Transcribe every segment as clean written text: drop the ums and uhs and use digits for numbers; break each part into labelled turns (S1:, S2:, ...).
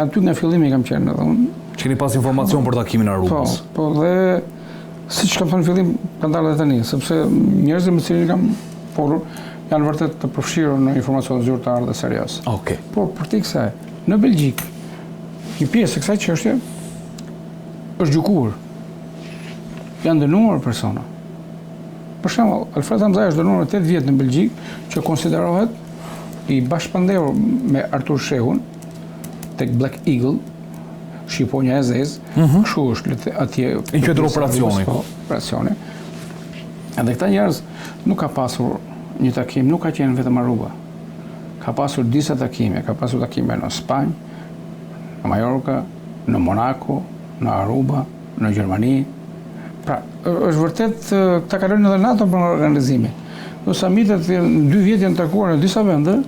S1: aty nga fillimi kam qenë edhe unë.
S2: Keni pas informacion për takimin e Arubës?
S1: Po, dhe siç kam thënë në fillim, kanë dalë edhe tani, sepse njerëzit me cilin kam folur janë vërtet të përfshirur në informacion zyrtar dhe serioz.
S2: Okej.
S1: Por për të kësaj, në Belgjik, një pjesë e kësaj çështje është gjykuar. Janë dënuar persona. Për shembull, Alfred Hamzai është dënuar 8 vjet në Belgjik, që konsiderohet i bashkëpandehur me Artur Shehun tek Black Eagle, shqiponja e zezë, kështu është atje
S2: i qytetur operacioni.
S1: Operacioni. Edhe këta njerëz nuk ka pasur një takim, nuk ka qenë vetëm Aruba. Ka pasur disa takime, ka pasur takime në Spanjë, në Majorka, në Monaco, në Aruba, në Gjermani. Pra, është vërtet këta kalojnë edhe NATO për organizimi. Do samitet në 2 vjet janë takuar në disa vende,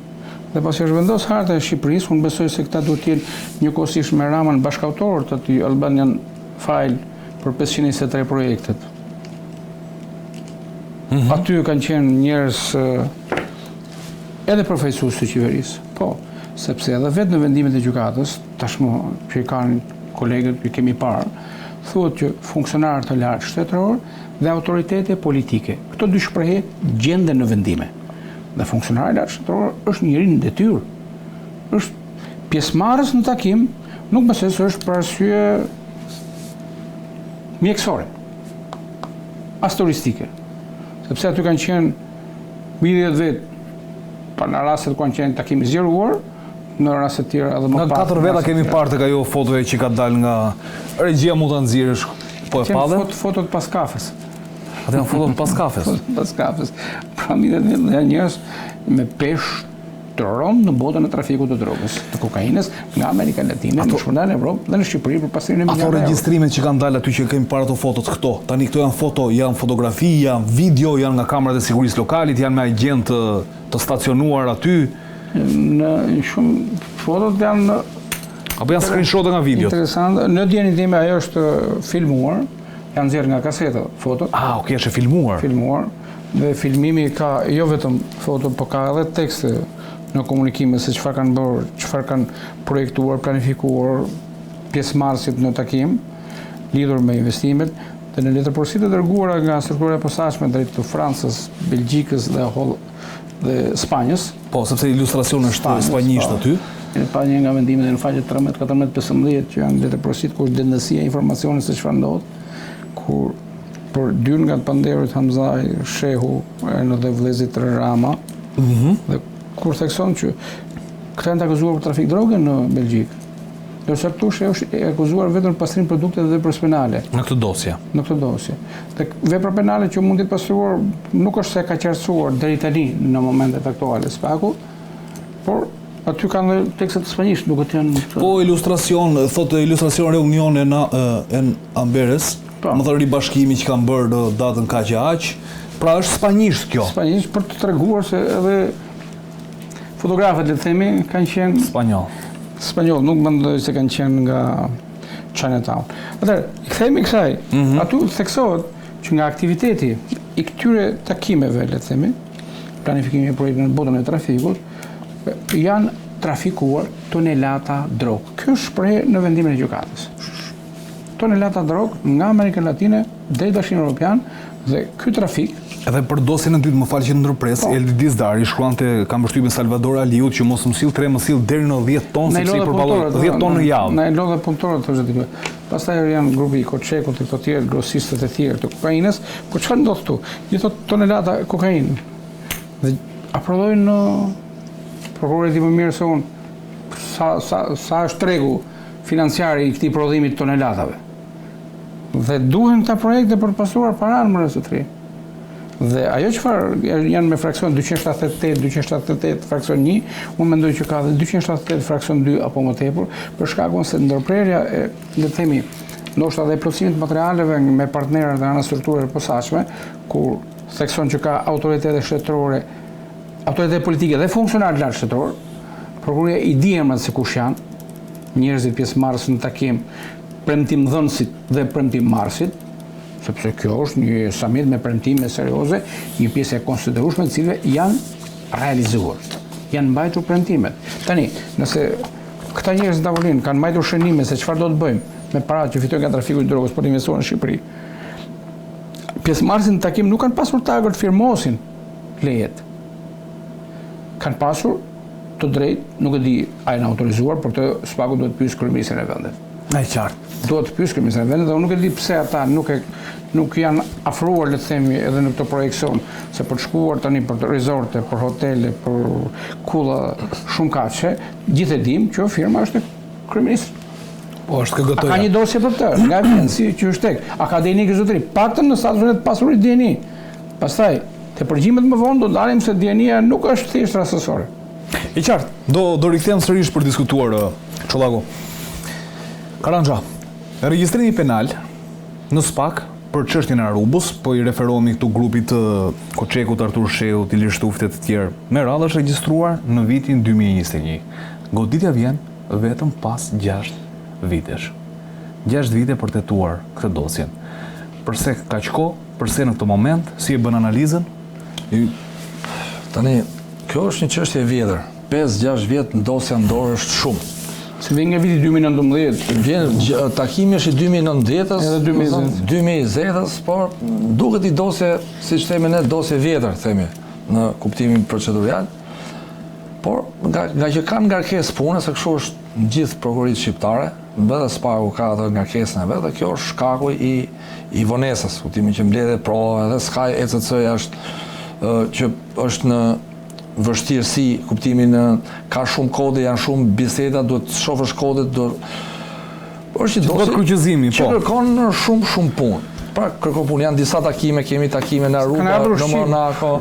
S1: dhe pasi është vendos harta e Shqipërisë, unë besoj se këta duhet të jenë njëkohësisht me Ramën bashkëautor të aty Albanian File për 523 projektet. Aty kanë qenë njerëz edhe përfaqësues të qeverisë. Po, sepse edhe vetë në vendimet e gjykatës, tashmë që i kanë kolegët që kemi parë, thuhet që funksionarë të lartë shtetëror dhe autoritete politike. Këto dy shprehje gjenden në vendime. Dhe funksionari i lartë shtetëror është njëri në detyrë. Është pjesëmarrës në takim, nuk besoj se është për arsye mjekësore, as turistike. Sepse aty kanë qenë 10 vjet, pa në rastet kanë qenë takim i zgjeruar, në raste të tjera edhe më pas.
S2: Nga 4 veta kemi parë tek ajo fotoja që ka dalë nga regjia, mund ta nxjerrësh, po e padhe.
S1: Fotot pas kafes.
S2: Atë janë fotot pas kafes.
S1: Pas kafes. Pra mirë janë njerëz me peshë të rënd në botën e trafikut të drogës, të kokainës, nga Amerika Latine, në shpërndarjen e Evropë dhe në Shqipëri për pasurinë e miliardeve.
S2: Ato regjistrimet që kanë dalë aty që kemi parë ato fotot këto. Tani këto janë foto, janë fotografi, janë video, janë nga kamerat e sigurisë lokalit, janë me agent të stacionuar aty.
S1: Në shumë fotot janë
S2: apo janë screenshot nga videot.
S1: Interesant. Në dijenin time ajo është filmuar, janë nxjerrë nga kaseta fotot.
S2: Okay, është filmuar.
S1: Filmuar. Dhe filmimi ka jo vetëm foto, por ka edhe tekste në komunikime se çfarë kanë bërë, çfarë kanë projektuar, planifikuar pjesëmarrësit në takim lidhur me investimet, dhe në letërporositë të dërguara nga struktura e posaçme drejt të Francës, Belgjikës dhe Spanjës.
S2: Po, sepse ilustracioni është spanjisht aty.
S1: Ne pa një nga vendimet në faqe 13, 14, 15 që janë letërporositë ku është dendësia e informacionit se çfarë ndodh, kur për 2 nga të pandehurit Hamzai, Shehu, dhe vëllezrit Rama, dhe kur thekson që këta janë të akuzuar për trafik droge në Belgjik. Ndërsa këtu është e akuzuar vetëm për pastrim produkte dhe vepra penale.
S2: Në këtë dosje.
S1: Në këtë dosje. Dhe vepra penale që mund të pastruar nuk është se ka qartësuar deri tani në momentet aktuale Spaku, por aty kanë tekstet të spanjisht, duket janë.
S2: Po ilustracion, thotë ilustracion reunion en Amberes, më thënë ribashkimi që kanë bërë datën kaq e aq. Pra është spanjisht kjo.
S1: Spanjisht për të treguar se edhe fotografët, le të themi, kanë qenë spanjoll, nuk mendoj se kanë qenë nga Chinatown. Atëherë, i kthehemi kësaj. Aty theksohet që nga aktiviteti i këtyre takimeve, le të themi, planifikimi i projektit në botën e trafikut, janë trafikuar tonelata drog. Kjo është shprehje në vendimin e gjykatës. Tonelata drog nga Amerika Latine drejt Bashkimit Evropian, dhe ky trafik.
S2: Edhe për dosjen e dytë, më fal që ndërpres, Eldi Dizdari shkruante kam përshtypjen Salvador Aliut që mos më sill 3, më sill deri në 10 tonë, sepse i përballon 10 tonë në javë.
S1: Na e lodhe punëtorët thoshte ti. Pastaj janë grupi i Koçekut, të tjerë grosistët e tjerë të kokainës, por çfarë ndodh këtu? Një tonelata kokainë. Dhe aprovojnë në prokurorit më mirë se unë sa është tregu financiar i këtij prodhimi të tonelatave. Dhe duhen këta projekte për të pasuar paranë më rreth 3. Dhe ajo çfarë janë me fraksion 278, 278 fraksion 1, unë mendoj që ka dhe 278 fraksion 2 apo më tepër, për shkakun se ndërprerja e, le të themi, ndoshta dhe plotësimit të materialeve me partnerët dhe ana strukturave të posaçme, kur thekson që ka autoritete shtetërore, autoritete politike dhe funksionarë lartë shtetëror, prokuroria i di emrat se kush janë, njerëzit pjesëmarrës në takim, premtimdhënësit dhe premtimmarrësit, sepse kjo është një summit me premtime serioze, një pjesë e konsiderueshme të cilëve janë realizuar, janë mbajtur premtimet. Tani, nëse këta njerëz në tavolinë kanë mbajtur shënime se çfarë do të bëjmë me paratë që fitojnë nga trafiku i drogës për të investuar në Shqipëri. Pjesëmarrësit në takim nuk kanë pasur tagër të firmosin lejet. Kanë pasur të drejtë, nuk e di a janë autorizuar, por këtë sfaku duhet të pyes kryeministrin e vendit.
S2: E qartë.
S1: Duhet të pyes kryeministrin e vendit, dhe unë nuk e di pse ata nuk janë afruar, le të themi, edhe në këtë projekcion, se për të shkuar tani për rezorte, për hotele, për kulla shumë kaqe, gjithë e dim që firma është kryeministri.
S2: Po është këgëtoja.
S1: Ka një dosje për të, nga vjen si që është tek, akademik zotëri, paktën në statusin e pasurit DNI. Pastaj, te përgjimet më vonë do dalim se DNI-ja nuk është thjesht rastësore.
S2: I qartë, do rikthehem sërish për diskutuar Çollaku. Karanja, regjistrimi penal në SPAK për çështjen e Arubës, po i referohemi këtu grupit të Koçekut, Artur Sheut, Ilir Shtuftit të tjerë. Me radhë është regjistruar në vitin 2021. Goditja vjen vetëm pas 6 vitesh. 6 vite për tetuar këtë dosjen. Përse kaq kohë? Përse në këtë moment? Si e bën analizën?
S3: Tani, kjo është një çështje e vjetër. 5-6 vjet ndosja në dorë është shumë.
S1: Se vjen nga viti 2019.
S3: Vjen takimi është i 2019-s,
S1: edhe
S3: 2020-s, por duket i dosje, siç themi ne, dosje vjetër, themi, në kuptimin procedurial. Por nga që kanë ngarkesë pune, se kështu është në gjithë prokuroritë shqiptare, edhe SPAK-u ka atë ngarkesën e vet, dhe kjo është shkaku i vonesës, kuptimin që mbledhet prova, edhe s'ka ECC-ja që është në vështirësi, kuptimin ka shumë kode, janë shumë biseda, duhet të shohësh kodet, është një dosje që kërkon shumë punë. Pra kërkon punë, janë disa takime, kemi takime në Aruba, në Monaco,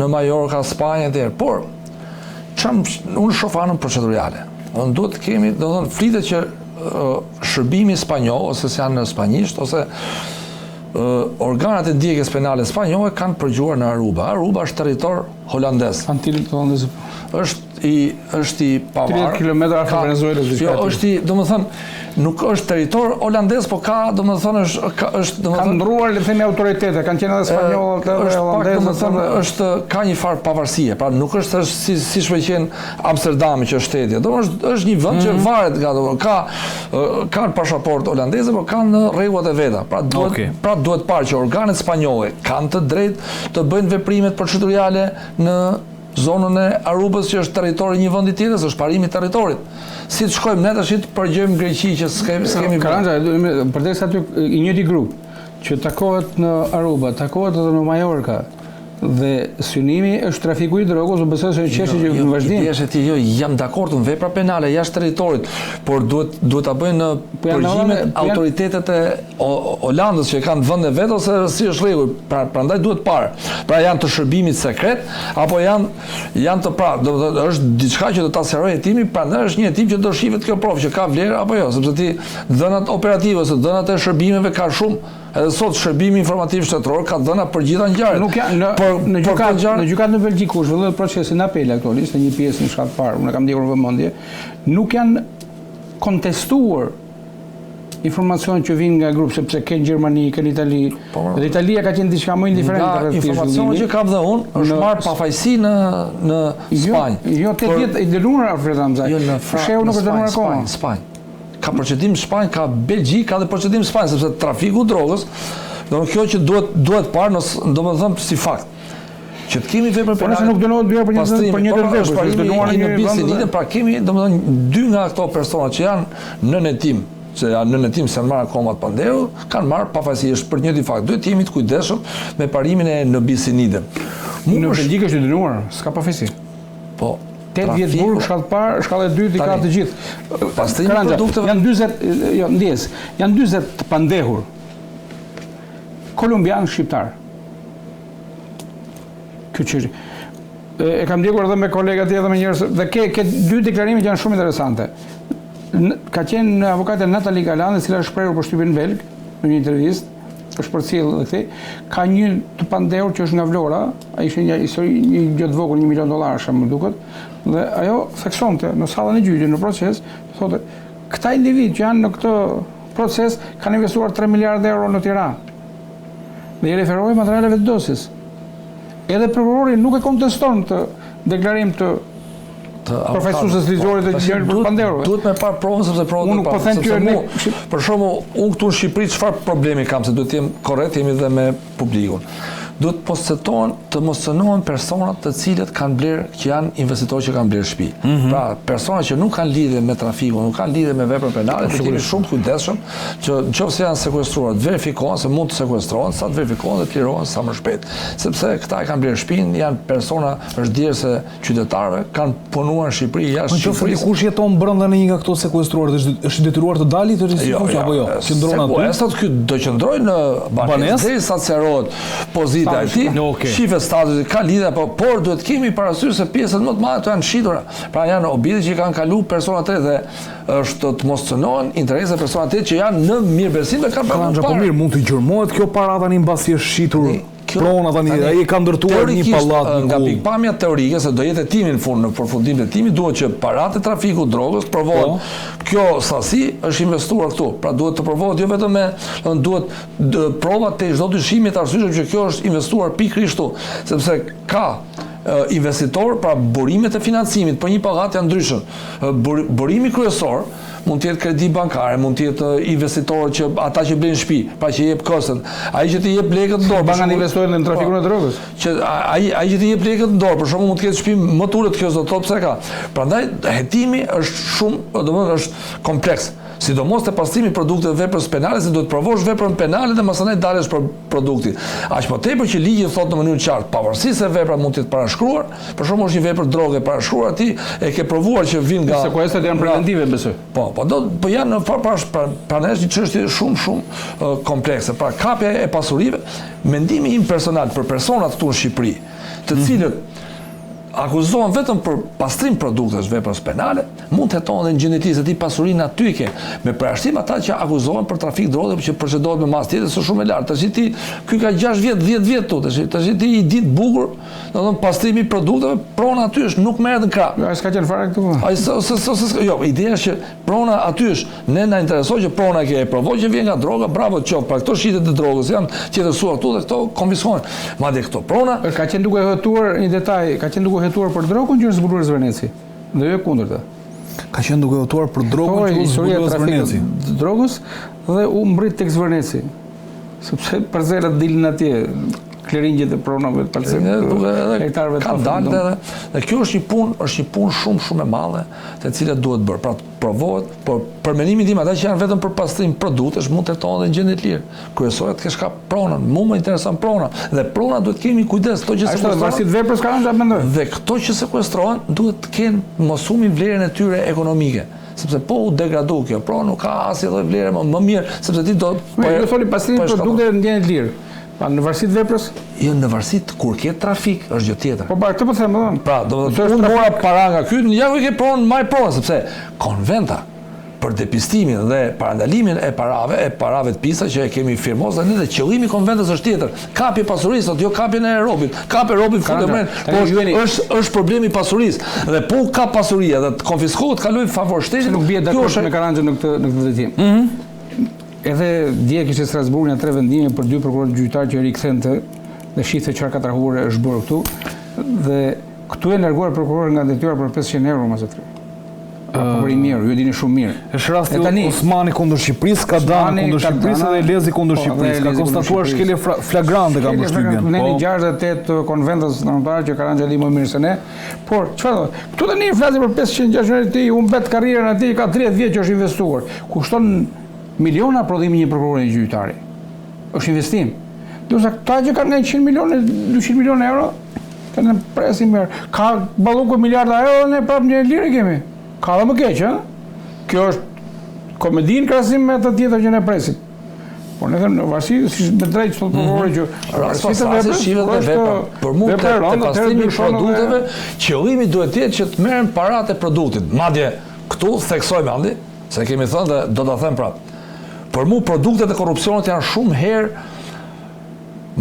S3: në Mallorca, Spanjë etj. Por unë shoh anën procedurale. Duhet të kemi, do të thonë, flitet që shërbimi spanjoll, ose se janë në spanjisht, ose organet e ndjekjes penale spanjolle kanë përgjuar në Aruba. Aruba është territor holandez.
S1: Antillet holandeze.
S3: Është i pavarur.
S1: 30 kilometra afër Venezuelës.
S3: Jo, është i, domethënë, nuk është territor holandez, po ka, domethënë, është
S1: kanë ndruar, le të themi, autoritete, kanë qenë edhe spanjollët edhe holandezët,
S3: domethënë, është ka një farë pavarësie. Pra nuk është si shpeqen Amsterdami që është shteti. Domethënë, është një vend që varet nga kanë pasaport holandeze, por kanë rregullat e veta. Pra duhet parë që organet spanjolle kanë të drejtë të bëjnë veprimet procedurale në zonën e Arubës, që është territori një vendi tjetër, është parimi i territorit. Si të shkojmë ne tash të përgjojmë Greqi që s'kemi.
S1: Karanja, përderisa aty i njëjti grup që takohet në Aruba, takohet edhe në Mallorca, dhe synimi është trafiku i drogës, besoj se është çështje që në vazhdim.
S3: Jo, jam dakord në vepra penale jashtë territorit, por duhet ta bëjnë përgjimet autoritetet e Holandës që kanë vende vet, ose si është rregull. Prandaj duhet parë. Pra janë të shërbimit sekret apo janë të domethënë është diçka që do ta sqarojë hetimi, prandaj është një hetim që do shihet kjo provë që ka vlerë apo jo, sepse ti dhënat operative ose dhënat e shërbimeve ka shumë. Edhe sot shërbimi informativ shtetëror ka dhëna për gjitha ngjarjet.
S1: Nuk janë në gjykatë në Belgjik ku zhvillohet procesi në apel aktualisht, ishte një pjesë në shkatë parë, unë kam ndjekur vëmendje, nuk janë kontestuar informacion që vinë nga grup, sepse ke në Gjermani, ke në Itali, dhe Italia ka qenë diçka më indiferente rreth këtij zhvillimi.
S3: Informacioni që kam dhe unë është marrë pafajsi në Spanjë.
S1: Jo, 8 vjet i dënuar Alfred Hamza. Shehu nuk është dënuar akoma.
S3: Spanjë. Ka procedim Spanjë, ka Belgjik, ka dhe procedim Spanjë, sepse trafiku drogës, kjo që duhet parë, domethënë si fakt. Që të kemi vepër penale.
S1: Por nëse nuk dënohet bjerë për një tërë vepër, është dënuar një vend.
S3: Pra kemi, domethënë, 2 nga këto persona që janë në netim, se janë marrë akoma të pandeu, kanë marrë pafajësi, është për njëjtin fakt. Duhet të jemi të kujdesshëm me parimin e nëbisinidem.
S1: Në Belgjik është dënuar, s'ka pafajësi.
S3: Po.
S1: 8 vjet burg, shkallë parë, shkallë e dytë i ka të gjithë. Janë 40, jo, ndjes, janë 40 të pandehur kolumbianë shqiptar. Kjo çështje. E kam ndjekur edhe me kolegat tjetër, me njerëz, dhe ke 2 deklarime që janë shumë interesante. Ka qenë avokate Natali Galan, e cila është shprehur për shtypin belg në një intervistë, është përcjellë dhe këtij, ka një të pandehur që është nga Vlora, ai ishte një histori një gjë të vogël, $1 milion më duket, dhe ajo theksonte në sallën e gjyqit në proces, thotë, këta individ që janë në këtë proces kanë investuar 3 miliardë euro në Tiranë. Dhe i referoi materialeve të dosjes. Edhe prokurori nuk e konteston të deklarim të Profesuesës ligjore të gjërë për panderove.
S3: Duhet me parë provën sepse provën
S1: Unë po them ty
S3: për shembull, unë këtu në Shqipëri çfarë problemi kam se duhet të jem korrekt jemi dhe me publikun. Duhet postetohen të mos cënohen personat të cilët kanë blerë, që janë investitorë që kanë blerë shtëpi. Pra, persona që nuk kanë lidhje me trafikun, nuk kanë lidhje me veprën penale, të jemi shumë kujdesshëm që nëse janë sekuestruar, të verifikohen se mund të sekuestrohen, sa të verifikohen dhe të lirohen sa më shpejt. Sepse këta e kanë blerë shtëpinë, janë persona është djerse qytetarëve, kanë punuar në Shqipëri, jashtë Shqipërisë.
S2: Kush jeton brenda në një nga këto sekuestruar, është detyruar të dalë të rrisikosh apo jo? Qëndron aty.
S3: Sekuestrat këtu do qëndrojnë në banesë derisa të sqarohet pozita e tij, shife statusi ka lidhje apo por duhet kemi parasysh se pjesët më të mëdha janë shitura. Pra janë objekte që kanë kaluar persona të tjerë dhe është të mos cënohen interese persona të tjerë që janë në mirëbesim dhe kanë
S2: planuar. Po mirë, mund të gjurmohet kjo para tani mbasi është shitur. Prona tani ai ka ndërtuar një pallat
S3: nga pikpamja teorike se do jetë timi në fund në përfundim të timit duhet që paratë e trafikut drogës provohen. Kjo sasi është investuar këtu. Pra duhet të provohet jo vetëm me duhet prova te çdo dyshimi të arsyeshëm që kjo është investuar pikërisht këtu, sepse ka investitor, pra burimet e financimit për një pagat janë ndryshëm. Burimi kryesor mund të jetë kredi bankare, mund të jetë investitorë që ata që blejnë shtëpi, pra që jep kostet. Ai që të jep lekët në dorë,
S1: banka investojnë në trafikun e drogës.
S3: Që ai që të jep lekët në dorë, për shembull mund të ketë shtëpi më të ulët kjo s'do të thotë pse ka. Prandaj hetimi është shumë, domethënë është kompleks. Sidomos te pastrimi i produkteve veprës penale, se duhet provosh veprën penale dhe mësonaj dalësh për produktin. Aq më tepër që ligji thotë në mënyrë qartë, pavarësisht se vepra mund të jetë parashkruar, për shembull është një vepër droge e parashkruar, ti e ke provuar që vjen nga
S1: sekuestrat janë preventive besoj.
S3: Po janë pranë është një çështje shumë komplekse. Pra kapja e pasurive, mendimi im personal për personat këtu në Shqipëri, të cilët akuzohen vetëm për pastrim produktesh veprës penale, mund të hetohen dhe në gjendje se ti pasurinë aty ke, me përjashtim ata që akuzohen për trafik droge që procedohet me masë tjetër është shumë e lartë. Tash ti ky ka 6 vjet, 10 vjet këtu, tash ti i ditë bukur, domethënë pastrimi i produkteve, prona aty është nuk merret në krah.
S1: Ai s'ka qenë fare këtu.
S3: Ai jo, ideja është që prona aty është, ne na intereson që prona që e provoj që vjen nga droga, bravo qof, pra këto shitet e drogës janë qetësuar këtu dhe këto konfiskohen. Madje këto prona
S1: ka qenë duke hetuar një detaj, ka qenë duke hetuar për drogën që është zbuluar Zverneci. Dhe jo kundërta.
S2: Ka qenë duke hetuar për drogën që është zbuluar Zverneci.
S1: Drogës dhe u mbrit tek Zverneci. Sepse parcelat dilën atje, kleringjet e pronave të hektarëve të
S3: dalë dhe kjo është një punë shumë e madhe, të cilat duhet bërë. Pra provohet, por për mendimin tim ata që janë vetëm për pastrim produktesh mund të hetohen edhe në gjendje të lirë. Kryesorja të kesh ka pronën, mua më intereson prona dhe prona duhet kemi kujdes këto që sekuestrohen.
S1: Ashtu veprës kanë ta mendoj.
S3: Dhe këto që sekuestrohen duhet të kenë mosumin vlerën e tyre ekonomike. Sepse po u degradu kjo, pra nuk ka asnjë lloj vlere më mirë, sepse ti do
S1: ju thoni pastrimi produkteve në gjendje të lirë. Pa në varësi të veprës?
S3: Jo, në varësi kur ke trafik është gjë tjetër.
S1: Po këtë po them, domethënë.
S3: Pra, unë mora para nga ky, ja ku ke pronë më pronë, sepse konventa për depistimin dhe parandalimin e parave të pista që e kemi firmosur ne dhe qëllimi i konventës është tjetër. Kapje pasurisë, jo kapjen e robit. Kapë robit fundament, po është problemi i pasurisë. Dhe po ka pasuria dhe konfiskohet, kaloj favor shtetit.
S1: Nuk bie dakord me Karanxhën në këtë drejtim. Edhe dje kishte Strasburgin 3 vendime për 2 prokurorë gjyqtar që rikthente dhe shihte çfarë katrahure është bërë këtu dhe këtu e larguar prokurorë nga detyra për 500 euro mas atë. Për i mirë, ju dini shumë mirë.
S2: Është rasti Osmani kundër Shqipërisë, ka danë kundër Shqipërisë dhe Lezi kundër Shqipërisë. Ka konstatuar shkelje flagrante ka përshtypjen.
S1: Ne në 68 konventës ndërkombëtare që Karanxha di më mirë se ne. Por çfarë? Këtu tani flasim për 500 euro ti, u mbet karrierën atij, ka 30 vjet që është investuar. Kushton miliona prodhimi një prokurori gjyqtari. Është investim. Dorsa këta që kanë 100 milionë, 200 milionë euro, kanë presim mirë. Ka balluku miliarda euro ne prapë në lirë kemi. Ka dhe më keq, ëh? Kjo është komedi në krahasim me atë tjetër që ne presim. Por ne them në varësi me drejt çdo prokurori që
S3: rasti për mua të pastrimi i produkteve, qëllimi duhet të jetë që të merren paratë e produktit. Madje këtu theksojmë andi, se kemi thënë dhe do ta them prapë. Për mua produktet e korrupsionit janë shumë herë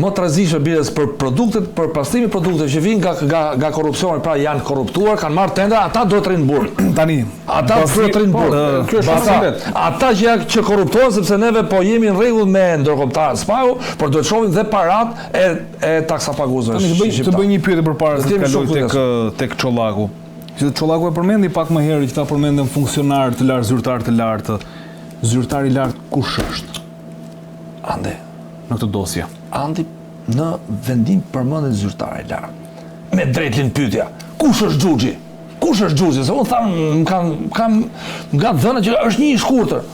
S3: më të rrezikshme biles për produktet, për pastrimi i produkteve që vijnë nga korrupsioni, pra janë korruptuar, kanë marrë tendra, ata duhet të rinë burg.
S2: Tani,
S3: ata duhet të rinë burg.
S1: Kjo është fasit.
S3: Ata që korruptohen sepse neve po jemi në rregull me ndërkombëtarët SPAU, por duhet të shohim dhe parat e taksapaguesve.
S2: Të bëj një pyetje përpara se të kaloj tek Çollaku. Që Çollaku e përmendi pak më herë që ta përmendën funksionar të lartë, zyrtar të lartë. Zyrtar i lartë kush është
S3: Ande,
S2: në këtë dosje?
S3: Andi në vendim përmendet zyrtar i lartë. Me drejtin pyetja, kush është Xhuxhi? Kush është Xhuxhi? Se unë tham, kam nga dhëna që është një i shkurtër.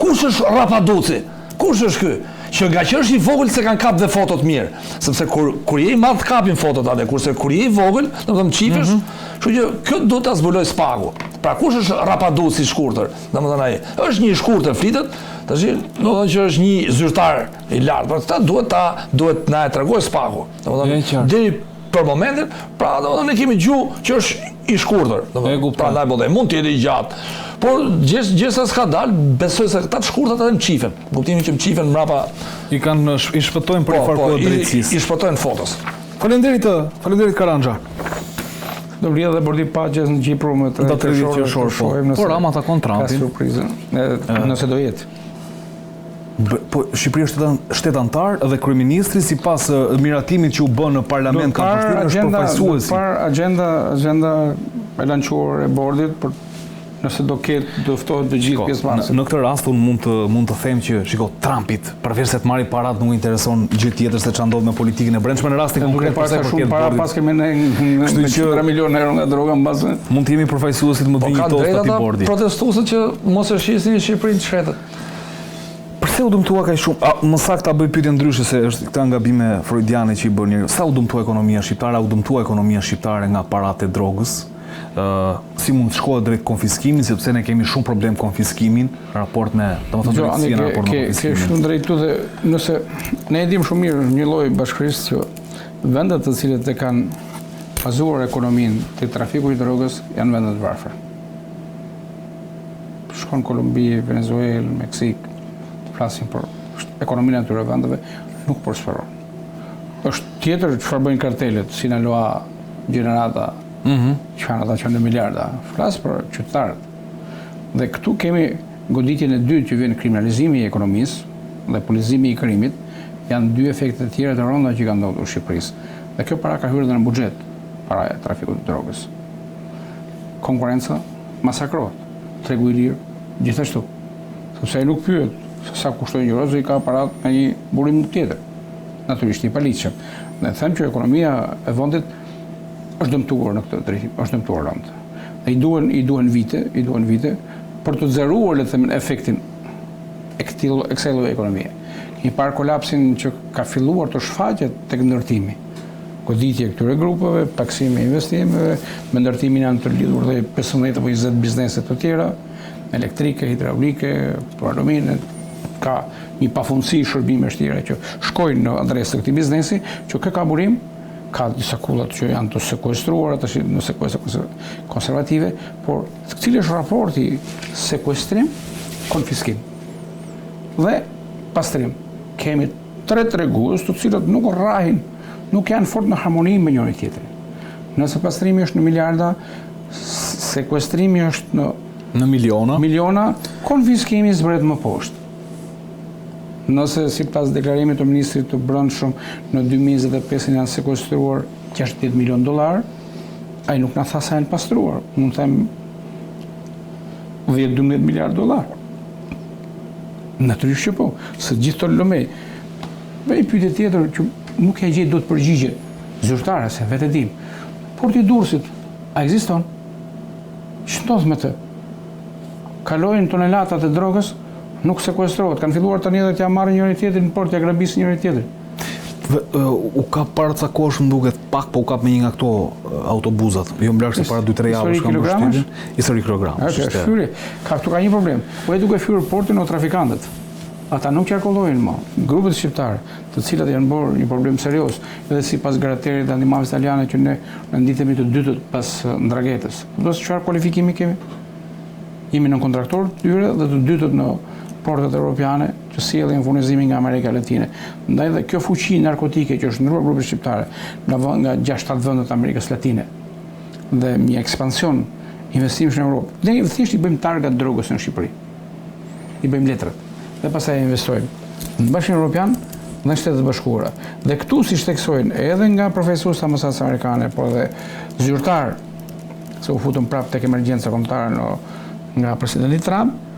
S3: Kush është Rapaduci? Kush është ky? Që nga që është i vogël se kanë kap dhe fotot mirë. Sepse kur je i madh kapin fotot atë, kurse kur je i vogël, domethënë çifesh, kështu që kjo do ta zbuloj spagu. Pra kush është Rapaduci i shkurtër? Domethënë ai është një i shkurtër flitet, tash domethënë që është një zyrtar i lartë. Pra këtë duhet na e tregoj spagu. Domethënë deri për momentin, pra domethënë ne kemi gjuhë që është i shkurtër. Domethënë prandaj bodhe mund të jetë i gjatë. Por gjësa s'ka dalë, besoj se këta të shkurtat edhe më qifen. Kuptimin që më qifen mrapa
S2: I shpëtojnë për farë kohë drejtësisë.
S3: I shpëtojnë fotos.
S2: Faleminderit Karandxha.
S1: Do vjen edhe bordi paqes në Gjipru me
S2: 30 qershor, po. Por Rama takon
S1: ka
S2: Trumpin.
S1: surprizën, nëse do jetë.
S2: Po Shqipëria është shtet antar dhe kryeministri sipas miratimit që u bën në parlament ka përshtypjen është përfaqësuesi.
S1: Par agenda e lançuar e bordit për nëse do ketë do ftohet të gjithë pjesëmarrësit.
S2: Në këtë rast unë mund të them që Trumpit, përveç se të marrë parat nuk intereson gjë tjetër se ç'a ndodh me politikën e brendshme në rastin konkret
S1: për sa shumë para pas kemi ne 3 milionë euro nga droga mbase.
S2: Mund të jemi përfaqësuesit më dinjitos të atij bordi.
S3: Protestuesët që mos e shisin në Shqipërinë të shkretët.
S2: Pse u dëmtua kaq shumë? Më saktë ta bëj pyetje ndryshe se është këta gabime freudiane që I bën njeriu. Sa u dëmtua ekonomia shqiptare, u dëmtua ekonomia shqiptare nga parat e drogës? Si mund të shkohet drejt konfiskimit, sepse ne kemi shumë problem konfiskimin, raport me, drejtësia në raport me konfiskimin.
S1: Ke shumë drejtu dhe nëse ne e dim shumë mirë një lloj bashkërisë që vendet të cilët e kanë bazuar ekonominë te trafiku I drogës janë vende të varfër. Shkon Kolumbi, Venezuelë, Meksik, të flasin për ekonominë e atyre vendeve, nuk prosperon. Është tjetër çfarë bëjnë kartelet, Sinaloa, Gjenerata, që kanë ata që në miliarda, flas për qytetarët. Dhe këtu kemi goditjen e dytë që vjen kriminalizimi I ekonomisë dhe polizimi I krimit, janë dy efekte të tjera të rënda që kanë ndodhur në Shqipërisë. Dhe kjo para ka hyrë edhe në buxhet, para e trafikut të drogës. Konkurenca masakrohet, tregu I lirë gjithashtu. Sepse ai nuk pyet se sa kushton një rozë, I ka aparat me një burim tjetër. Natyrisht I paligjshëm. Dhe them që ekonomia e vendit është dëmtuar në këtë drejtim, është dëmtuar rënd. Dhe I duhen vite për të zëruar le të them efektin e kësaj lloji ekonomie. Kemi parë kolapsin që ka filluar të shfaqet tek ndërtimi. Goditje këtyre grupeve, taksimi I investimeve, me ndërtimin janë të lidhur dhe 15 apo 20 biznese të tjera, elektrike, hidraulike, aluminë, ka një pafundësi shërbimesh tjera që shkojnë në adresë të këtij biznesi, që kë ka burim, ka disa kullat që janë të sekuestruara, tash në sekuestrë konservative, por cili është raporti sekuestrim, konfiskim dhe pastrim. Kemi 3 tregues të cilët nuk rrahin, nuk janë fort në harmoni me njëri tjetrin. Nëse pastrimi është në miliarda, sekuestrimi është në miliona, konfiskimi zbret më poshtë. Nëse sipas deklarimit të ministrit të brendshëm në 2025 janë sekuestruar $60 milion, ai nuk na tha se janë pastruar. Mund të them 10-12 miliard dollar. Natyrisht që po, se gjithë të lëmej. Dhe I pyetje tjetër që nuk e gjej dot përgjigje zyrtare se vetë dim. Porti I Durrësit, a ekziston? Ç'ndodh me të? Kalojnë tonelatat e drogës, nuk sekuestrohet, kanë filluar tani edhe t'ja marrin njëri tjetrin në port, t'ja grabisin njëri tjetrin.
S2: U kap paracakosh më duket pak, po u kap me një nga këto autobuzat. Jo më larg se para 2-3 javësh kanë mbështetjen. Histori kilogramash.
S1: Është fyri. Këtu ka një problem. Po e duke fyer portin o trafikantët. Ata nuk qarkullojnë më. Grupet shqiptare, të cilat janë bërë një problem serioz, edhe sipas graterit dhe animave italiane që ne renditemi të dytët pas ndragetës. Do të çfarë kualifikimi kemi? Jemi në kontraktor të tyre dhe të dytët në portet europiane që sjellin furnizimin nga Amerika Latine. Ndaj dhe kjo fuqi narkotike që është ndruar grupet shqiptare nga 6-7 vende të Amerikës Latine dhe një ekspansion investimish në Europë. Ne thjesht I bëjmë targat drogës në Shqipëri. I bëjmë letrat dhe pastaj investojmë në Bashkimin Evropian dhe në Shtetet e Bashkuara. Dhe këtu siç theksojnë edhe nga profesorët e ambasadës amerikane, por edhe zyrtar se u futën prapë tek emergjenca kombëtare nga presidenti Trump.